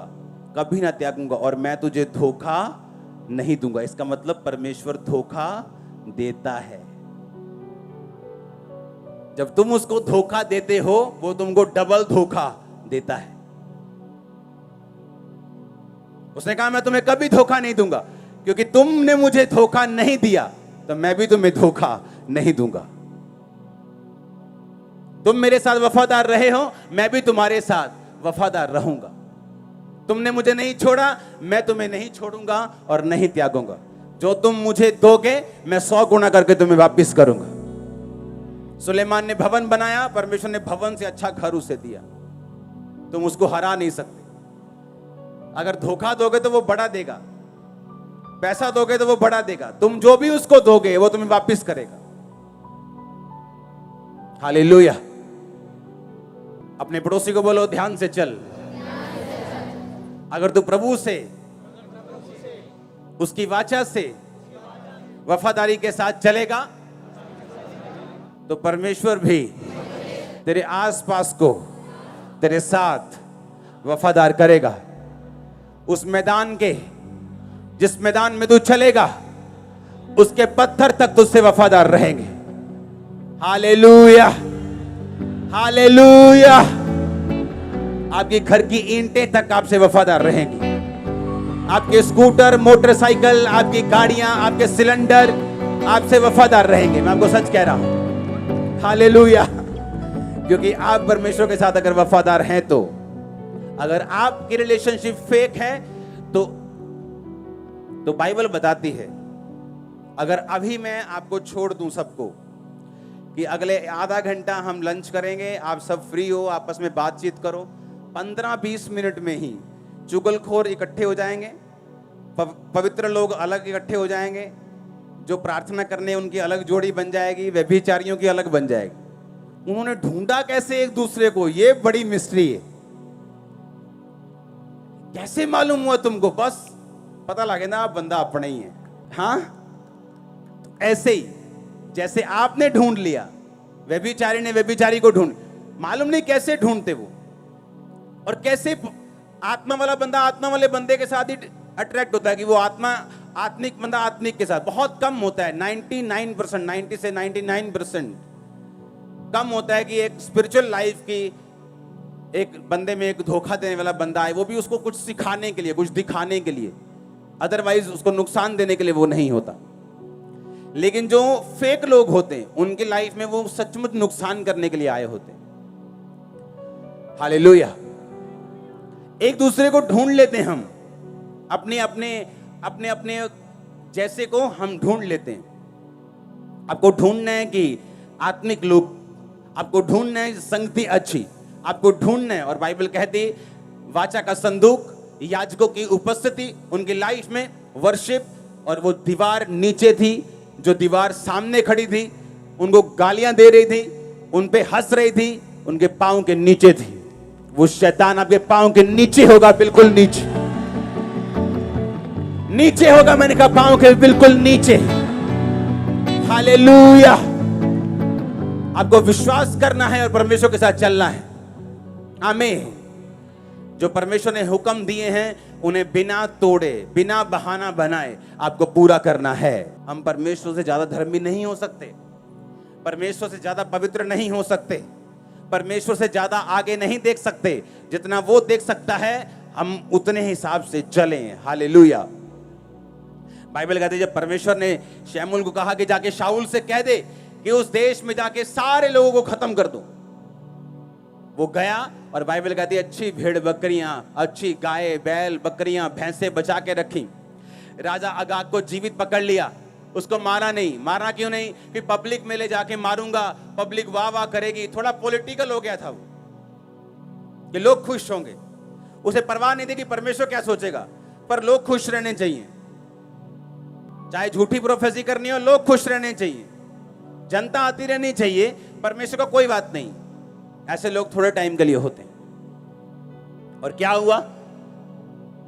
कभी ना त्यागूंगा, और मैं तुझे धोखा नहीं दूंगा। इसका मतलब परमेश्वर धोखा देता है। जब तुम उसको धोखा देते हो वो तुमको डबल धोखा देता है। उसने कहा मैं तुम्हें कभी धोखा नहीं दूंगा, क्योंकि तुमने मुझे धोखा नहीं दिया तो मैं भी तुम्हें धोखा नहीं दूंगा। तुम मेरे साथ वफादार रहे हो, मैं भी तुम्हारे साथ वफादार रहूंगा। तुमने मुझे नहीं छोड़ा, मैं तुम्हें नहीं छोड़ूंगा और नहीं त्यागूंगा। जो तुम मुझे दोगे मैं 100 गुना करके तुम्हें वापस करूंगा। सुलेमान ने भवन बनाया, परमेश्वर ने भवन से अच्छा घर उसे दिया। तुम उसको हरा नहीं सकते। अगर धोखा दोगे तो वो बड़ा देगा, पैसा दोगे तो वो बड़ा देगा। तुम जो भी उसको दोगे वो तुम्हें वापस करेगा। हालेलुया। अपने पड़ोसी को बोलो ध्यान से चल। अगर तू प्रभु से, उसकी वाचा से वफादारी के साथ चलेगा तो परमेश्वर भी तेरे आसपास को तेरे साथ वफादार करेगा। उस मैदान के, जिस मैदान में तू चलेगा उसके पत्थर तक तुझसे वफादार रहेंगे। Hallelujah, hallelujah. आपके घर की ईंटें तक आपसे वफादार रहेंगी। आपके स्कूटर, मोटरसाइकिल, आपकी गाड़ियां, आपके सिलेंडर आपसे वफादार रहेंगे। मैं आपको सच कह रहा हूं। हालेलुया। क्योंकि आप परमेश्वर के साथ अगर वफादार हैं तो, अगर आपकी रिलेशनशिप फेक है तो बाइबल बताती है, अगर अभी मैं आपको छोड़ दूं सबको कि अगले आधा घंटा हम लंच करेंगे, आप सब फ्री हो, आपस में बातचीत करो, 15-20 मिनट में ही चुगलखोर इकट्ठे हो जाएंगे, पवित्र लोग अलग इकट्ठे हो जाएंगे, जो प्रार्थना करने उनकी अलग जोड़ी बन जाएगी, व्यभिचारियों की अलग बन जाएगी। उन्होंने ढूंढा कैसे एक दूसरे को, ये बड़ी मिस्ट्री है। कैसे मालूम हुआ तुमको? बस पता लगे ना आप बंदा अपना ही है। हाँ, तो ऐसे ही जैसे आपने ढूंढ लिया, व्यभिचारी ने व्यभिचारी को ढूंढ, मालूम नहीं कैसे ढूंढते वो, और कैसे आत्मा वाला बंदा आत्मा वाले बंदे के साथ ही अट्रैक्ट होता है कि वो आत्मिक बंदा आत्मिक के साथ। बहुत कम होता है, 99%, 90 से 99% कम होता है कि एक स्पिरिचुअल लाइफ की एक बंदे में एक धोखा देने वाला बंदा है, वो भी उसको कुछ सिखाने के लिए, कुछ दिखाने के लिए, अदरवाइज उसको नुकसान देने के लिए वो नहीं होता। लेकिन जो फेक लोग होते हैं उनकी लाइफ में वो सचमुच नुकसान करने के लिए आए होते हैं। हालेलुया। एक दूसरे को ढूंढ लेते हैं हम, अपने अपने अपने अपने जैसे को हम ढूंढ लेते हैं। आपको ढूंढना है कि आत्मिक लोग, आपको ढूंढना है संगति अच्छी, आपको ढूंढना है। और बाइबल कहती वाचा का संदूक, याजकों की उपस्थिति उनकी लाइफ में, वर्शिप, और वो दीवार नीचे थी, जो दीवार सामने खड़ी थी, उनको गालियां दे रही थी, उन पे हंस रही थी, उनके पांव के नीचे थी। वो शैतान आपके पांव के नीचे होगा, बिल्कुल नीचे, नीचे होगा। मैंने कहा पांव के बिल्कुल नीचे। हालेलुया। आपको विश्वास करना है और परमेश्वर के साथ चलना है। आमीन। जो परमेश्वर ने हुक्म दिए हैं उन्हें बिना तोड़े, बिना बहाना बनाए आपको पूरा करना है। हम परमेश्वर से ज्यादा धर्मी नहीं हो सकते, परमेश्वर से ज्यादा पवित्र नहीं हो सकते, परमेश्वर से ज्यादा आगे नहीं देख सकते। जितना वो देख सकता है हम उतने हिसाब से चलें। हालेलुया। बाइबल कहती है जब परमेश्वर ने शमूएल को कहा कि जाके शाऊल से कह दे कि उस देश में जाके सारे लोगों को खत्म कर दो, वो गया। और बाइबल कहती है अच्छी भेड़ बकरियां, अच्छी गाय बैल बकरियां भैंसे बचा के रखी। राजा अगाग को जीवित पकड़ लिया, उसको मारा नहीं। मारा क्यों नहीं? कि पब्लिक में ले जाके मारूंगा, पब्लिक वाह वाह करेगी। थोड़ा पॉलिटिकल हो गया था वो, कि लोग खुश होंगे। उसे परवाह नहीं थी कि परमेश्वर क्या सोचेगा, पर लोग खुश रहने चाहिए। चाहे झूठी प्रोफेसी करनी हो, लोग खुश रहने चाहिए, जनता आती रहनी चाहिए, परमेश्वर का कोई बात नहीं। ऐसे लोग थोड़े टाइम के लिए होते हैं। और क्या हुआ?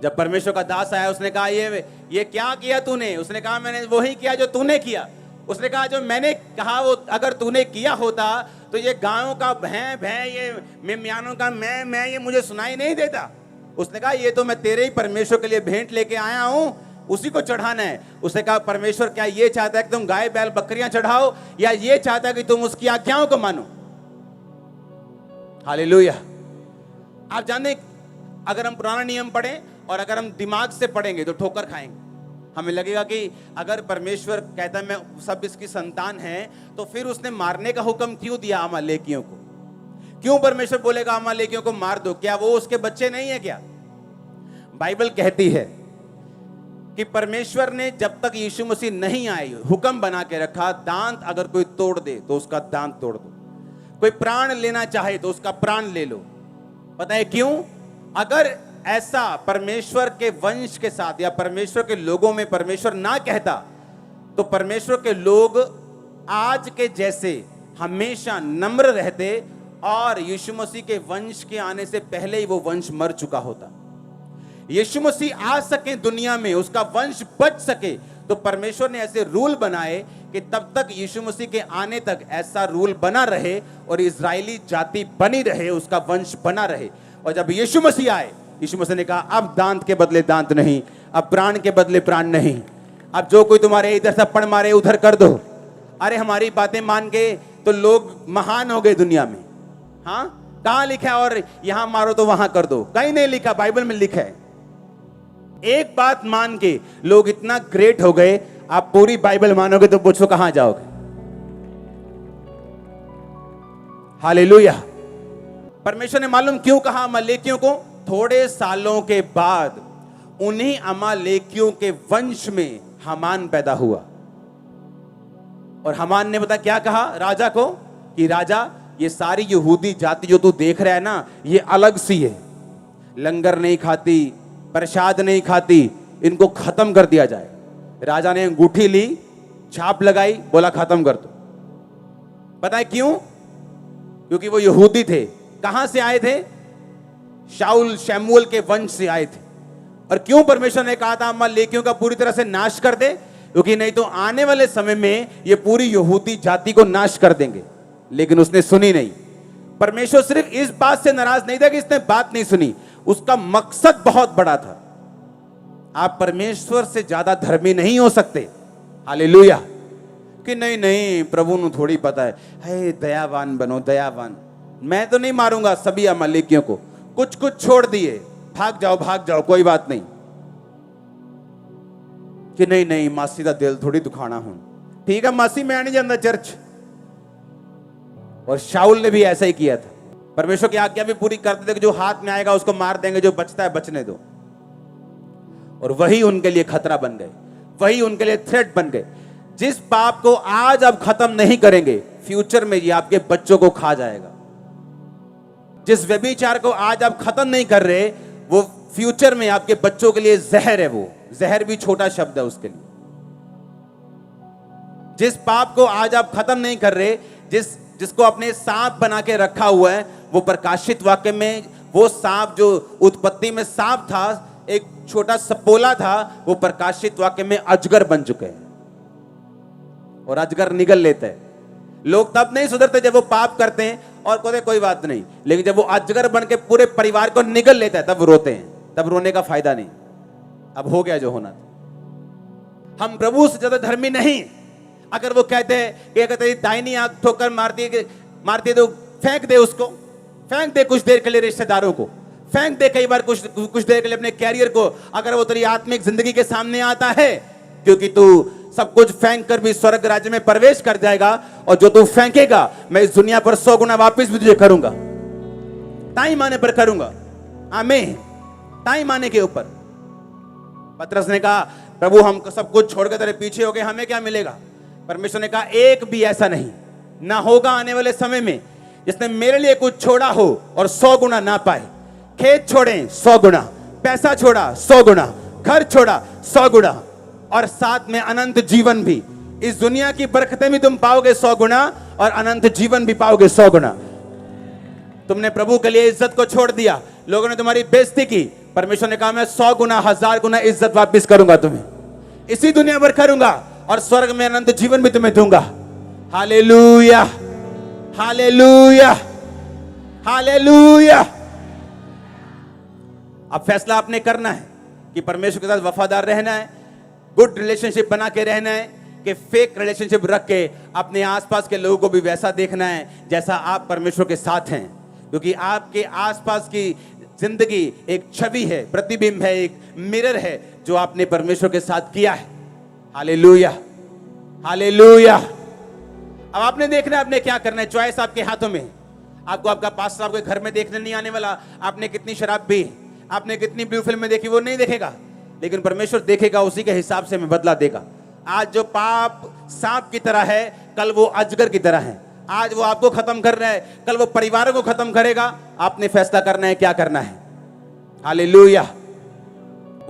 जब परमेश्वर का दास आया, उसने कहा ये क्या किया तूने? उसने कहा मैंने वही किया जो तूने किया। उसने कहा जो मैंने कहा वो अगर तूने किया होता तो ये गायों का भैं भैं, ये म्यानों का मैं ये मुझे सुनाई नहीं देता। उसने कहा ये तो मैं तेरे ही परमेश्वर के लिए भेंट लेके आया हूं, उसी को चढ़ाना है। उसने कहा परमेश्वर क्या ये चाहता है कि तुम गाय बैल बकरियां चढ़ाओ, या ये चाहता है कि तुम उसकी आज्ञाओं को मानो? हालेलुया। आप जाने अगर हम पुराना नियम पढ़ें और अगर हम दिमाग से पढ़ेंगे तो ठोकर खाएंगे। हमें लगेगा कि अगर परमेश्वर कहता है मैं सब इसकी संतान है, तो फिर उसने मारने का हुक्म क्यों दिया अमालेकियों को? क्यों परमेश्वर बोलेगा अमालेकियों को मार दो? क्या वो उसके बच्चे नहीं है क्या? बाइबल कहती है कि परमेश्वर ने जब तक यीशु मसीह नहीं आए हुक्म बना के रखा, दांत अगर कोई तोड़ दे तो उसका दांत तोड़ दो, कोई प्राण लेना चाहे तो उसका प्राण ले लो। पता है क्यों? अगर ऐसा परमेश्वर के वंश के साथ या परमेश्वर के लोगों में परमेश्वर ना कहता, तो परमेश्वर के लोग आज के जैसे हमेशा नम्र रहते और यीशु मसीह के वंश के आने से पहले ही वो वंश मर चुका होता। यीशु मसीह आ सके दुनिया में, उसका वंश बच सके, तो परमेश्वर ने ऐसे रूल बनाए कि तब तक यीशु मसीह के आने तक ऐसा रूल बना रहे और इजरायली जाति बनी रहे, उसका वंश बना रहे। और जब यीशु मसीह आए, यीशु मसीह ने कहा अब दांत के बदले दांत नहीं, अब प्राण के बदले प्राण नहीं, अब जो कोई तुम्हारे इधर थप्पड़ मारे उधर कर दो। अरे हमारी बातें मान के तो लोग महान हो गए दुनिया में। हाँ, कहां लिखा है और यहां मारो तो वहां कर दो? कहीं नहीं लिखा, बाइबल में लिखा है। एक बात मान के लोग इतना ग्रेट हो गए, आप पूरी बाइबल मानोगे तो पूछो कहां जाओगे? हालेलुया। परमेश्वर ने मालूम क्यों कहा अमालेकियों को? थोड़े सालों के बाद उन्हीं अमालेकियों के वंश में हामान पैदा हुआ। और हामान ने पता क्या कहा राजा को? कि राजा, ये सारी यहूदी जाति जो तू देख रहा है ना, ये अलग सी है, लंगर नहीं खाती, प्रसाद नहीं खाती, इनको खत्म कर दिया जाए। राजा ने अंगूठी ली, छाप लगाई, बोला खत्म कर दो। पता है क्यों? क्योंकि वो यहूदी थे। कहां से आए थे? शाऊल शमूएल के वंश से आए थे। और क्यों परमेश्वर ने कहा था अमालेकियों का पूरी तरह से नाश कर दे? क्योंकि नहीं तो आने वाले समय में ये पूरी यहूदी जाति को नाश कर देंगे। लेकिन उसने सुनी नहीं। परमेश्वर सिर्फ इस बात से नाराज नहीं था कि इसने बात नहीं सुनी, उसका मकसद बहुत बड़ा था। आप परमेश्वर से ज्यादा धर्मी नहीं हो सकते। हालेलुया। कि नहीं नहीं प्रभु ਨੂੰ थोड़ी पता है, दयावान बनो, दयावान। मैं तो नहीं मारूंगा सभी अमालेकियों को, कुछ कुछ छोड़ दिए, भाग जाओ कोई बात नहीं। कि नहीं नहीं मासी का दिल थोड़ी दुखाना हूं, ठीक है मासी मैं नहीं जाता चर्च। और शाऊल ने भी ऐसा ही किया था। परमेश्वर की आज्ञा भी पूरी करते थे कि जो हाथ में आएगा उसको मार देंगे, जो बचता है बचने दो। और वही उनके लिए खतरा बन गए, वही उनके लिए थ्रेट बन गए। जिस पाप को आज आप खत्म नहीं करेंगे, फ्यूचर में ये आपके बच्चों को खा जाएगा। जिस व्यभिचार को आज आप खत्म नहीं कर रहे, वो फ्यूचर में आपके बच्चों के लिए जहर है। वो जहर भी छोटा शब्द है उसके लिए। जिस पाप को आज आप खत्म नहीं कर रहे, जिसको अपने सांप बना के रखा हुआ है, वो प्रकाशित वाक्य में वो सांप जो उत्पत्ति में सांप था, एक छोटा सपोला था, वो प्रकाशित वाक्य में अजगर बन चुके हैं। और अजगर निगल लेते हैं। लोग तब नहीं सुधरते जब वो पाप करते हैं और कहते कोई बात नहीं, लेकिन जब वो अजगर बन के पूरे परिवार को निगल लेता है, तब वो रोते हैं। तब रोने का फायदा नहीं, अब हो गया जो होना था। हम प्रभु से ज्यादा धर्मी नहीं। अगर वो कहते हैं कि अगर तेरी दाहिनी आंख ठोकर मारती है तो फेंक दे उसको, फेंक दे कुछ देर के लिए रिश्तेदारों को, फेंक दे कई बार कुछ देर के लिए अपने कैरियर को, अगर वो तेरी आत्मिक जिंदगी के सामने आता है, क्योंकि तू सब कुछ फेंक कर भी स्वर्ग राज्य में प्रवेश कर जाएगा। और जो तू फेंकेगा, मैं इस दुनिया पर 100 गुना वापिस भी तुझे करूंगा, ताई माने पर करूंगा। आमीन। ताई माने के ऊपर पतरस ने कहा, प्रभु हम सब कुछ छोड़कर तेरे पीछे हो गए, हमें क्या मिलेगा? परमेश्वर ने कहा, एक भी ऐसा नहीं ना होगा आने वाले समय में जिसने मेरे लिए कुछ छोड़ा हो और 100 गुना ना पाए। खेत छोड़े 100 गुना, पैसा छोड़ा 100 गुना, घर छोड़ा 100 गुना, और साथ में अनंत जीवन भी। इस दुनिया की बरकतें भी तुम पाओगे 100 गुना, और अनंत जीवन भी पाओगे 100 गुना। तुमने प्रभु के लिए इज्जत को छोड़ दिया, लोगों ने तुम्हारी बेइज्जती की, परमेश्वर ने कहा मैं 100 गुना 1000 गुना इज्जत वापस करूंगा तुम्हें, इसी दुनिया पर करूंगा, और स्वर्ग में अनंत जीवन भी तुम्हें दूंगा। Hallelujah, hallelujah, hallelujah. अब फैसला आपने करना है कि परमेश्वर के साथ वफादार रहना है, गुड रिलेशनशिप बना के रहना है, कि फेक रिलेशनशिप रख के अपने आसपास के लोगों को भी वैसा देखना है जैसा आप परमेश्वर के साथ हैं। क्योंकि आपके आसपास की जिंदगी एक छवि है, प्रतिबिंब है, एक मिरर है जो आपने परमेश्वर के साथ किया है। Hallelujah, hallelujah. अब आपने देखना है आपने क्या करना है, चॉइस आपके हाथों में। आपको आपका पास्टर आपके घर में देखने नहीं आने वाला, आपने कितनी शराब पी, आपने कितनी ब्लू फिल्म देखी, वो नहीं देखेगा, लेकिन परमेश्वर देखेगा, उसी के हिसाब से हमें बदला देगा। आज जो पाप सांप की तरह है, कल वो अजगर की तरह है। आज वो आपको खत्म कर रहा है, कल वो परिवारों को खत्म करेगा। आपने फैसला करना है क्या करना है। हालेलुया।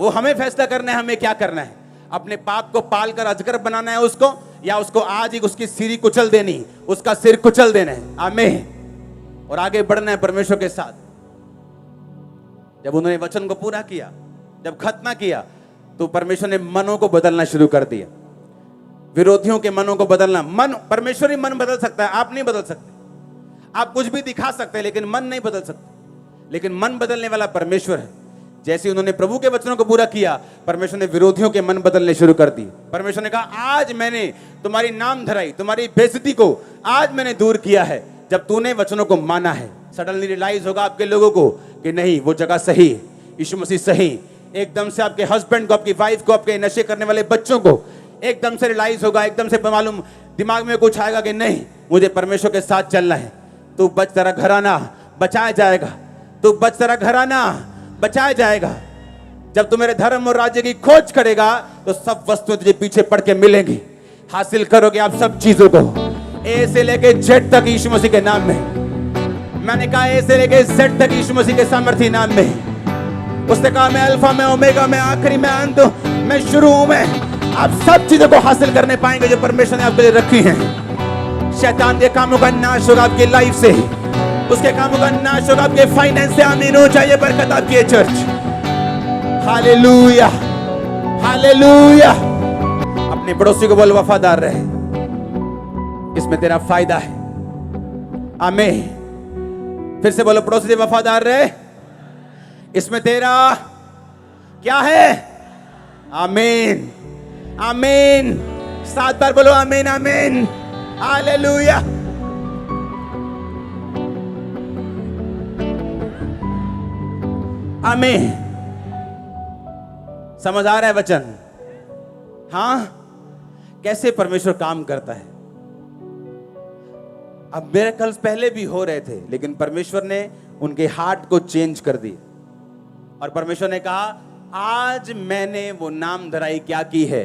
वो हमें फैसला करना है हमें क्या करना है। अपने पाप को पालकर अजगर बनाना है उसको, या उसको आज ही उसकी सीरी कुचल देनी, उसका सिर कुचल देना है। आमीन। और आगे बढ़ना है परमेश्वर के साथ। जब उन्होंने वचन को पूरा किया, जब खत्म किया, तो परमेश्वर ने मनों को बदलना शुरू कर दिया, विरोधियों के मनों को बदलना। मन, परमेश्वर ही मन बदल सकता है, आप नहीं बदल सकते। आप कुछ भी दिखा सकते हैं लेकिन मन नहीं बदल सकते। लेकिन मन बदलने वाला परमेश्वर है। जैसे उन्होंने प्रभु के वचनों को पूरा किया, परमेश्वर ने विरोधियों के मन बदलने शुरू कर दिए। परमेश्वर ने कहा आज मैंने तुम्हारी नाम धराई, तुम्हारी बेइज्जती को आज मैंने दूर किया है, जब तूने वचनों को माना है। सडनली रियलाइज होगा आपके लोगों को कि नहीं, वो जगह सही है, यीशु मसीह सही। एकदम से आपके हस्बैंड को, आपकी वाइफ को, आपके नशे करने वाले बच्चों को एकदम से रियलाइज होगा, एकदम से मालूम दिमाग में कुछ आएगा कि नहीं, मुझे परमेश्वर के साथ चलना है। तू बच, तेरा घराना बचाया जाएगा, तू बच, तेरा घराना बचाया जाएगा। जब तू मेरे धर्म और राज्य की खोज करेगा, तो सब वस्तुएं तुझे पीछे पड़ के मिलेंगी। हासिल करोगे आप सब चीजों को, ए से लेके जेड तक यीशु मसीह के नाम में। मैंने कहा ए से लेके जेड तक यीशु मसीह के सामर्थ्य नाम में। उसने कहा मैं अल्फा, मैं ओमेगा, मैं आखिरी, मैं अंत, मैं शुरू हूं। मैं आप सब चीजों को हासिल करने पाएंगे जो परमेश्वर ने आपके लिए रखी हैं। शैतान के कामों का नाश होगा आपकी लाइफ से, उसके कामों का नाश होगा आपके फाइनेंस से। आमीन हो जाए बरकत आपकी है चर्च। Hallelujah, hallelujah. अपने पड़ोसी को बोल वफादार रहे, इसमें तेरा फायदा है। आमीन। फिर से बोलो, पड़ोसी से वफादार रहे, इसमें तेरा क्या है। आमीन, आमीन। 7 बार बोलो आमीन, आमीन। हालेलुया। आमीन। समझ आ रहा है वचन? हाँ, कैसे परमेश्वर काम करता है। अब मिरेकल्स पहले भी हो रहे थे, लेकिन परमेश्वर ने उनके हार्ट को चेंज कर दिया। और परमेश्वर ने कहा आज मैंने वो नाम धराई क्या की है?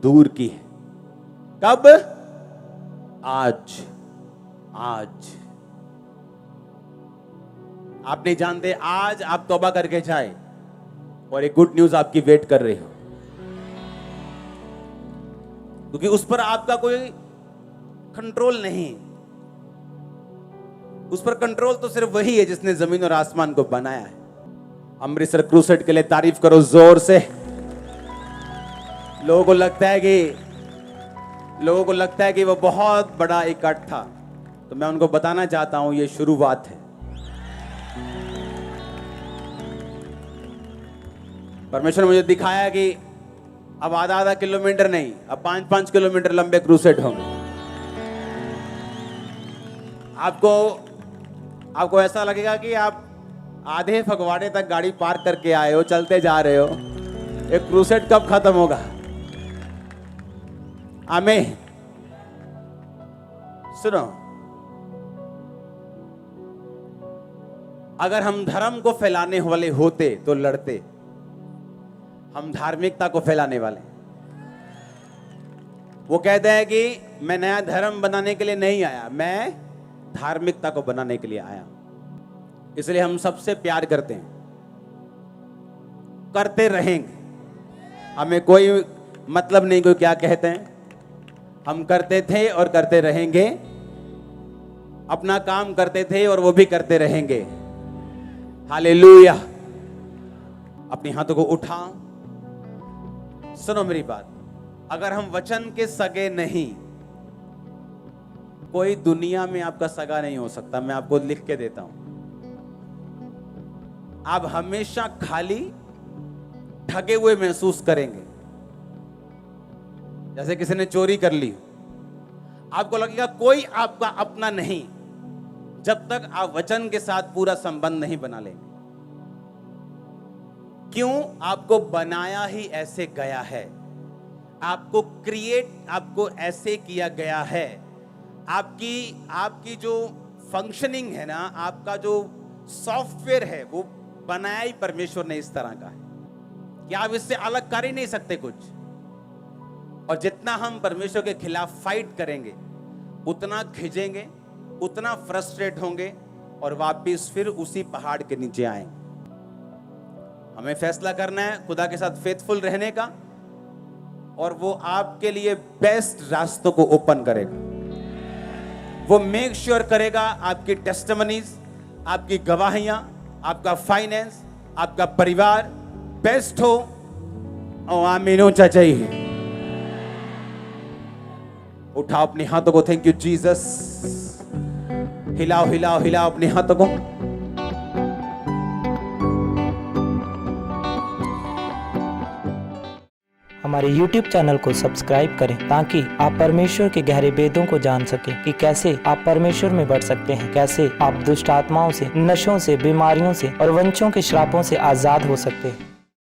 दूर की है। कब? आज। आज आप नहीं जानते, आज आप तौबा करके जाए और एक गुड न्यूज आपकी वेट कर रही हो, क्योंकि उस पर आपका कोई कंट्रोल नहीं। उस पर कंट्रोल तो सिर्फ वही है जिसने जमीन और आसमान को बनाया है। अमृतसर क्रूसेड के लिए तारीफ करो जोर से। लोगों को लगता है कि वो बहुत बड़ा इकट्ठ था, तो मैं उनको बताना चाहता हूं ये शुरुआत है। परमेश्वर ने मुझे दिखाया कि अब आधा किलोमीटर नहीं, अब 5-5 किलोमीटर लंबे क्रूसेड होंगे। आपको ऐसा लगेगा कि आप आधे फगवाड़े तक गाड़ी पार्क करके आए हो, चलते जा रहे हो। एक क्रूसेड कब खत्म होगा? आमीन। सुनो, अगर हम धर्म को फैलाने वाले होते तो लड़ते। हम धार्मिकता को फैलाने वाले। वो कहते हैं कि मैं नया धर्म बनाने के लिए नहीं आया, मैं धार्मिकता को बनाने के लिए आया। इसलिए हम सबसे प्यार करते हैं, करते रहेंगे। हमें कोई मतलब नहीं कोई क्या कहते हैं, हम करते थे और करते रहेंगे। अपना काम करते थे और वो भी करते रहेंगे। हालेलुया। अपने हाथों को उठाओ। सुनो मेरी बात, अगर हम वचन के सगे नहीं, कोई दुनिया में आपका सगा नहीं हो सकता। मैं आपको लिख के देता हूं। आप हमेशा खाली, ठगे हुए महसूस करेंगे। जैसे किसी ने चोरी कर ली, आपको लगेगा कोई आपका अपना नहीं, जब तक आप वचन के साथ पूरा संबंध नहीं बना लेंगे। क्यों? आपको बनाया ही ऐसे गया है। आपको ऐसे किया गया है। आपकी जो फंक्शनिंग है ना, आपका जो सॉफ्टवेयर है, वो बनाया ही परमेश्वर ने इस तरह का है कि आप इससे अलग कर ही नहीं सकते कुछ। और जितना हम परमेश्वर के खिलाफ फाइट करेंगे, उतना खिंचेंगे, उतना फ्रस्ट्रेट होंगे और वापिस फिर उसी पहाड़ के नीचे आएंगे। हमें फैसला करना है खुदा के साथ फेथफुल रहने का, और वो आपके लिए बेस्ट रास्तों को ओपन करेगा। वो मेक श्योर करेगा आपकी टेस्टिमनीज, आपकी गवाहियां, आपका फाइनेंस, आपका परिवार बेस्ट हो। और आमीन ऊंचा चाहिए। उठाओ अपने हाथों को। Thank you Jesus. हिलाओ हिलाओ हिलाओ अपने हाथों को। हमारे YouTube चैनल को सब्सक्राइब करें ताकि आप परमेश्वर के गहरे भेदों को जान सकें कि कैसे आप परमेश्वर में बढ़ सकते हैं, कैसे आप दुष्ट आत्माओं से, नशों से, बीमारियों से और वंशों के श्रापों से आजाद हो सकते हैं।